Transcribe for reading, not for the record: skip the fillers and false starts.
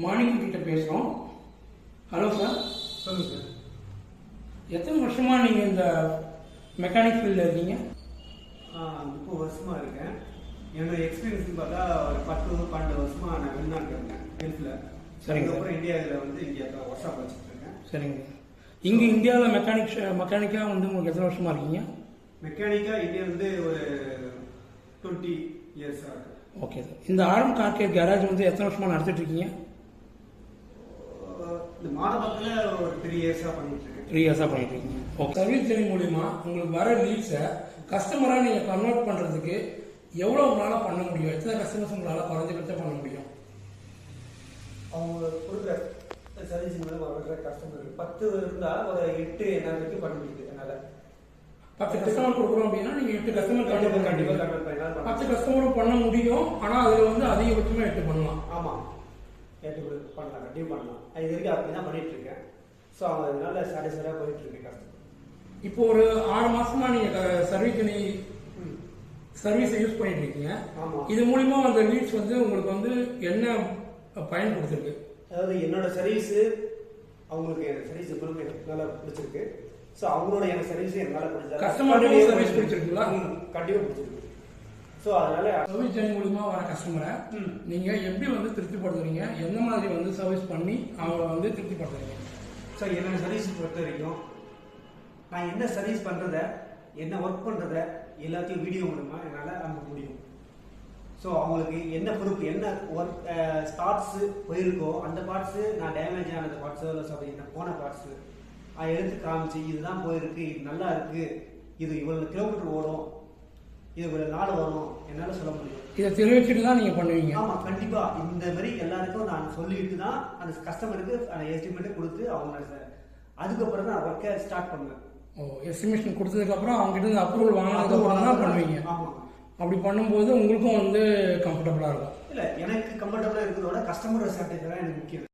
Morning கிட்ட பேசுகிறோம். Hello sir. சொல்லுங்கள் சார். எத்தனை வருஷமாக நீங்கள் இந்த மெக்கானிக் ஃபீல்டில் இருக்கீங்க? 30 வருஷமாக இருக்கேன். என்னோட எக்ஸ்பீரியன்ஸ்னு பார்த்தா ஒரு 10-12 வருஷமாக நான் வெளிநாட்டில் இருக்கேன், ஹெல்த்தில். சரிங்க. அதுக்கப்புறம் இந்தியாவில் வந்து இங்கே ஒர்க் ஷாப் வச்சுருக்கேன். சரிங்க. இங்கே இந்தியாவில் மெக்கானிக்காக வந்து உங்களுக்கு எத்தனை வருஷமாக இருக்கீங்க? மெக்கானிக்காக இந்தியா வந்து ஒரு 20 இயர்ஸாக இருக்கு. Okay sir. இந்த ஆரம் கார் கேர் கேரேஜ் வந்து எத்தனை வருஷமாக நடத்திட்டு இருக்கீங்க? இந்த மாதத்தில் ஒரு 3 இயர்ஸாக பண்ணிட்டு இருக்கேன். 3 இயர்ஸாக பண்ணிட்டு இருக்கீங்க. ஓகே. சர்வீஸ் சென்டர் மூலிமா உங்களுக்கு வர லீட்ஸை கஸ்டமராக நீங்கள் கன்வெர்ட் பண்ணுறதுக்கு எவ்வளோ உங்களால் பண்ண முடியும்? எத்தனை கஸ்டமர்ஸ் உங்களால் குறைஞ்சபட்சம் பண்ண முடியும்? அவங்க கொடுக்குற சர்வீஸ் மூலமாக வர கஸ்டமர் 10 இருந்தால் ஒரு 8 என்ன வரைக்கும் பண்ண முடியுது என்னால். 10 கஸ்டமர் கொடுக்குறோம் அப்படின்னா நீங்கள் 8 கஸ்டமர் கண்டிப்பாக 10 கஸ்டமரும் பண்ண முடியும். ஆனால் அதில் வந்து அதிகபட்சமாக 8 பண்ணலாம். ஆமாம், 8 பண்ணலாம், கண்டிப்பாக பண்ணலாம். இது வரைக்கும் அப்படி தான் பண்ணிட்டு இருக்கேன். ஸோ அவங்க அதனால சாட்டிஸ்ஃபைடாக போயிட்டு இருக்கு கஸ்டமர். இப்போ ஒரு 6 மாசமா நீங்கள் சர்வீஸை யூஸ் பண்ணிட்டு இருக்கீங்க. இது மூலிமா அந்த லீட்ஸ் வந்து உங்களுக்கு வந்து என்ன பயன் கொடுத்துருக்கு? அதாவது என்னோட சர்வீஸு அவங்களுக்கு எனக்கு சர்வீஸ் எப்பவுமே எனக்கு நல்லா பிடிச்சிருக்கு. ஸோ அவங்களோட எனக்கு சர்வீஸ் எனக்கு நல்லா பிடிச்சா கஸ்டமர் சர்வீஸ் பிடிச்சிருக்குங்களா? கண்டிப்பாக பிடிச்சிருக்கு. ஸோ அதனால சர்வீஸ் சேனல் மூலிமா வர கஸ்டமரை நீங்கள் எப்படி வந்து திருப்திப்படுத்துறீங்க? எந்த மாதிரி வந்து சர்வீஸ் பண்ணி அவங்களை வந்து திருப்திப்படுத்துறீங்க? சார், என்னோட சர்வீஸ் பொறுத்த வரைக்கும் நான் என்ன சர்வீஸ் பண்ணுறத, என்ன ஒர்க் பண்ணுறத எல்லாத்தையும் வீடியோ மூலமாக என்னால் அனுப்ப முடியும். ஸோ அவங்களுக்கு என்ன பொறுப்பு, என்ன ஒர்க் பார்ட்ஸு போயிருக்கோ அந்த பார்ட்ஸு நான் டேமேஜ் ஆனது பார்ட்ஸோ இல்லை சார் என்ன போன பார்ட்ஸு எடுத்து காமிச்சு இதுதான் போயிருக்கு, இது நல்லா இருக்குது, இது இவ்வளோ கிலோமீட்டர் ஓடும், இது இவ்வளோ நாள் வரும் என்னால் சொல்ல முடியும். இதை தெரிவிச்சுட்டு தான் நீங்கள் பண்ணுவீங்க? ஆமாம், கண்டிப்பாக. இந்த மாதிரி எல்லாருக்கும் நான் சொல்லிட்டு தான் அந்த கஸ்டமருக்கு அந்த எஸ்டிமேட்டை கொடுத்து அவங்க அதுக்கப்புறம் தான் ஒர்க்கை ஸ்டார்ட் பண்ணுவேன். எஸ்டிமேஷன் கொடுத்ததுக்கப்புறம் அவங்ககிட்ட அப்ரூவல் வாங்கினதுக்கப்புறம் தான் பண்ணுவீங்க? ஆமாம். அப்படி பண்ணும்போது உங்களுக்கும் வந்து கம்ஃபர்டபுளாக இருக்கும்? இல்லை, எனக்கு கம்ஃபர்டபுளாக இருக்கிறதோட கஸ்டமரோட சாட்டிஸ்ஃபை தான் எனக்கு முக்கியம்.